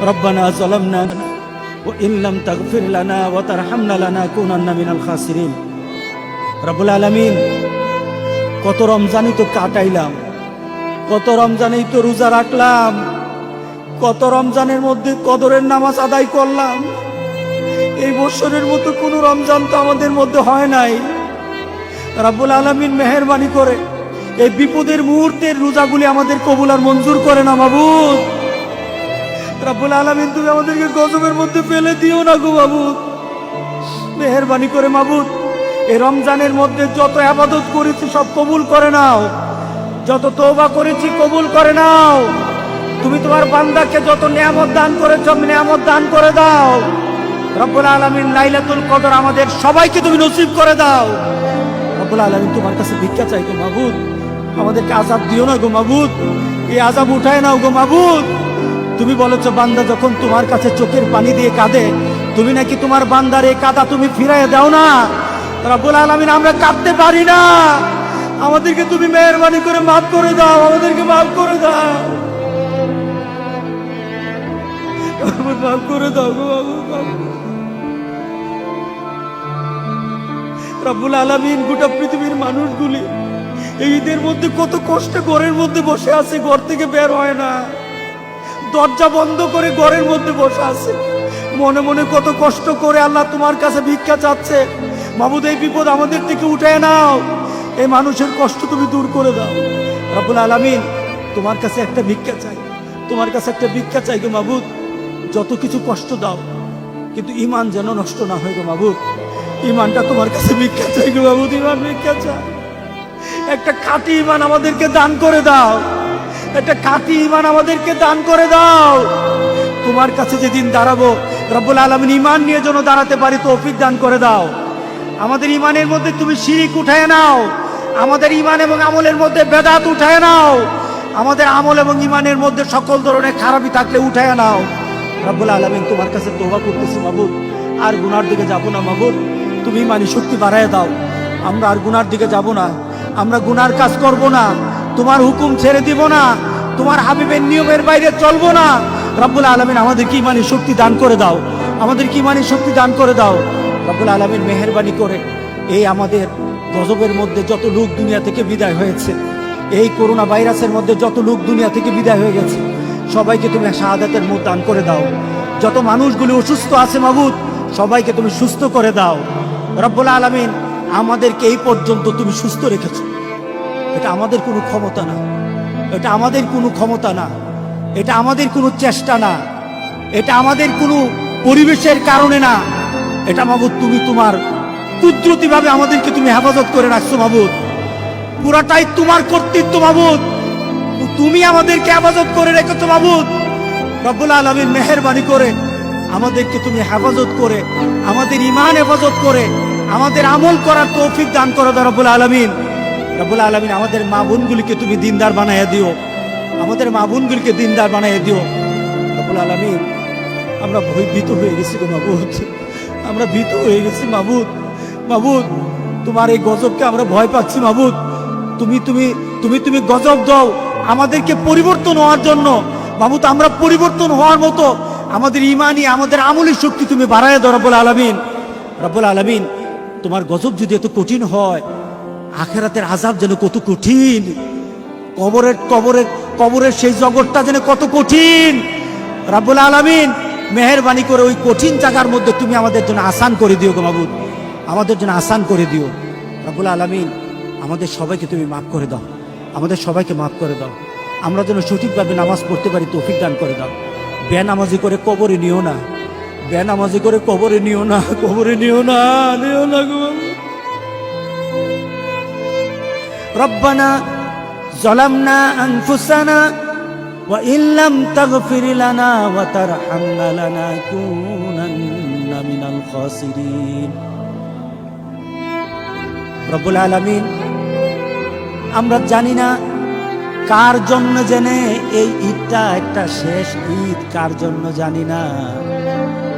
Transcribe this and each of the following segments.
রব্বানা যালামনা ওয়া ইন লাম তাগফির লানা ওয়া তারহামনা লানাকুনান্না মিনাল খাসিরিন। রব্বুল আলামিন, কত রমজানই তো কাটাইলাম, কত রমজানেই তো রোজা রাখলাম, কত রমজানের মধ্যে কদরের নামাজ আদায় করলাম। এই বছরের মতো কোনো রমজান তো আমাদের মধ্যে হয় নাই। রব্বুল আলামিন মেহেরবানি করে এই বিপদের মুহূর্তের রোজাগুলি আমাদের কবুল আর মঞ্জুর করে না মাবুদ। রব্বুল আলামিন, তুমি আমাদেরকে গজবের মধ্যে ফেলে দিও না গো মাবুদ। মেহেরবানি করে মাবুদ, এই রমজানের মধ্যে যত ইবাদত করেছি সব কবুল করে নাও, যত তওবা করেছি কবুল করে নাও। তুমি তোমার বান্দাকে যত নিয়ামত দান করেছো নিয়ামত দান করে দাও। রব্বুল আলামিন, লাইলাতুল কদর আমাদের সবাইকে তুমি নসিব করে দাও। রব্বুল আলামিন, তোমার কাছে ভিক্ষা চাই গো মাবুদ, আমাদেরকে আযাব দিও না গো মাবুদ, এই আযাব উঠায় নাও গো মাবুদ। তুমি বলেছো বান্দা যখন তোমার কাছে চোখের পানি দিয়ে কাঁদে, তুমি নাকি তোমার বান্দার এই কাঁদা তুমি ফিরাইয়া দাও না। রব্বুল আলামিন, আমরা কাঁদতে পারি না, আমাদেরকে তুমি মেহেরবানি করে মাফ করে দাও, আমাদেরকে মাফ করে দাও, মাফ করে দাও গো মাবুদ। রব্বুল আলামিন, গোটা পৃথিবীর মানুষগুলি এই ঈদের মধ্যে কত কষ্টে ঘরের মধ্যে বসে আছে, ঘর থেকে বের হয় না, দরজা বন্ধ করে ঘরের মধ্যে বসে আছে, মনে মনে কত কষ্ট করে আল্লাহ তোমার কাছে ভিক্ষা চাচ্ছে। মাবুদ, এই বিপদ আমাদের থেকে উঠায় নাও, এই মানুষের কষ্ট তুমি দূর করে দাও। রব্বুল আলামিন, তোমার কাছে একটা ভিক্ষা চাই, তোমার কাছে একটা ভিক্ষা চাই গো মাবুদ। যত কিছু কষ্ট দাও, কিন্তু ঈমান যেন নষ্ট না হয় গো মাবুদ। ঈমানটা তোমার কাছে ভিক্ষা চাই গো মাবুদ, ঈমান ভিক্ষা চাই। একটা খাঁটি ঈমান আমাদেরকে দান করে দাও, একটা খাঁটি ঈমান আমাদেরকে দান করে দাও। তোমার কাছে যেদিন দাঁড়াবো রব্বুল আলামিন, ঈমান নিয়ে যেন দাঁড়াতে পারি তৌফিক দান করে দাও। আমাদের ঈমানের মধ্যে তুমি শিরিক উঠায় নাও, আমাদের ঈমান এবং আমলের মধ্যে বেদাত উঠায় নাও, আমাদের আমল এবং ঈমানের মধ্যে সকল ধরনের খারাপি থাকলে উঠায় নাও। রব্বুল আলামিন, তোমার কাছে তওবা করতেছি মাবুদ, আর গুনার দিকে যাব না মাবুদ। তুমি ঈমানি শক্তি বাড়ায় দাও, আমরা আর গুনার দিকে যাব না, আমরা গুনার কাজ করব না, তোমার হুকুম ছেড়ে দিব না, তোমার হাবিবের নিয়মের বাইরে চলবো না। রব্বুল আলামিন, আমাদেরকে ঈমানি শক্তি দান করে দাও, আমাদেরকে ঈমানি শক্তি দান করে দাও। রব্বুল আলামিন, মেহেরবানি করে এই আমাদের গজবের মধ্যে যত লোক দুনিয়া থেকে বিদায় হয়েছে, এই করোনা ভাইরাসের মধ্যে যত লোক দুনিয়া থেকে বিদায় হয়ে গেছে, সবাইকে তুমি শাহাদাতের মুখ দান করে দাও। যত মানুষগুলি অসুস্থ আছে মাবুদ, সবাইকে তুমি সুস্থ করে দাও। রব্বুল আলামিন, আমাদেরকে এই পর্যন্ত তুমি সুস্থ রেখেছো, এটা আমাদের কোনো ক্ষমতা না, এটা আমাদের কোনো ক্ষমতা না, এটা আমাদের কোনো চেষ্টা না, এটা আমাদের কোনো পরিবেশের কারণে না, এটা মাবুদ তুমি তোমার কুদরতিভাবে আমাদেরকে তুমি হেফাজত করে রাখছো মাবুদ। পুরাটাই তোমার কর্তৃত্ব মাবুদ, তুমি আমাদেরকে হেফাজত করে রেখেছো মাবুদ। রব্বুল আলামিন, মেহেরবানি করে আমাদেরকে তুমি হেফাজত করে, আমাদের ঈমান হেফাজত করে, আমাদের আমল করার তৌফিক দান করো দাও রব্বুল আলামিন। রব্বুল আলামিন, আমাদের মা বোনগুলিকে তুমি দিনদার বানাইয়া দিও, আমাদের মা বোনগুলিকে দিনদার বানাইয়া দিও। রব্বুল আলামিন, আমরা ভীত হয়ে গেছি গো মাবুদ, আমরা ভীত হয়ে গেছি মাবুদ। মাবুদ, তোমার এই গজবকে আমরা ভয় পাচ্ছি মাবুদ। তুমি তুমি তুমি তুমি গজব দাও আমাদেরকে পরিবর্তন হওয়ার জন্য মাবুদ। আমরা পরিবর্তন হওয়ার মতো আমাদের ঈমানি, আমাদের আমলি শক্তি তুমি বাড়ায় দাও রব্বুল আলামিন। রব্বুল আলামিন, তোমার গজব যদি এত কঠিন হয়, আখিরাতের আযাব যেন কত কঠিন, কবরের কবরের কবরের সেই জগৎটা যেন কত কঠিন। রব্বুল আলামিন, মেহেরবানি করে ওই কঠিন জায়গার মধ্যে তুমি আমাদের জন্য আসান করে দিও গো মাবুদ, আমাদের জন্য আসান করে দিও। রব্বুল আলামিন, আমাদের সবাইকে তুমি মাফ করে দাও, আমাদের সবাইকে মাফ করে দাও। আমরা যেন সঠিকভাবে নামাজ পড়তে পারি তৌফিক দান করে দাও। বেনামাজি করে কবরে নিও না, বেনামাজি করে কবরে নিও না, কবরে নিও না, নিও না গো। রব্বানা যালামনা আনফুসানা ওয়া ইন লাম তাগফির লানা ওয়া তারহামনা লানাকুনান্না মিনাল খাসিরিন। রব্বুল আলামিন, আমরা জানি না কার জন্য জেনে এই ঈদটা একটা শেষ ঈদ, কার জন্য জানি না।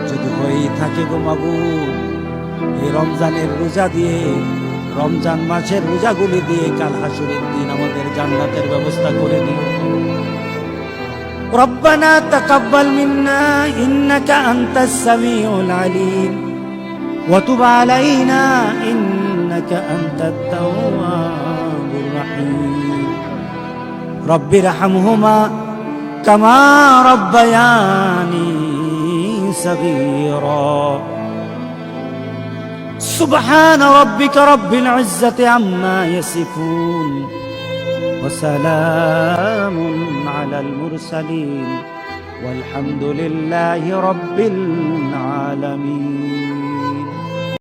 যদি হয়ে থাকে গো মাবুদ, এই রমজানের রোজা দিয়ে, রমজান মাসের রোজাগুলি দিয়ে কাল হাসুরের দিন আমাদের জান্নাতের ব্যবস্থা করে দিও। ও ربنا تقبل منا إنك أنت السميع العليم وتب علينا إنك أنت التواب الرحيم رب ارحمهما كما ربياني صغيرا سبحان ربك رب العزة عما يصفون وسلام على المرسلين والحمد لله رب العالمين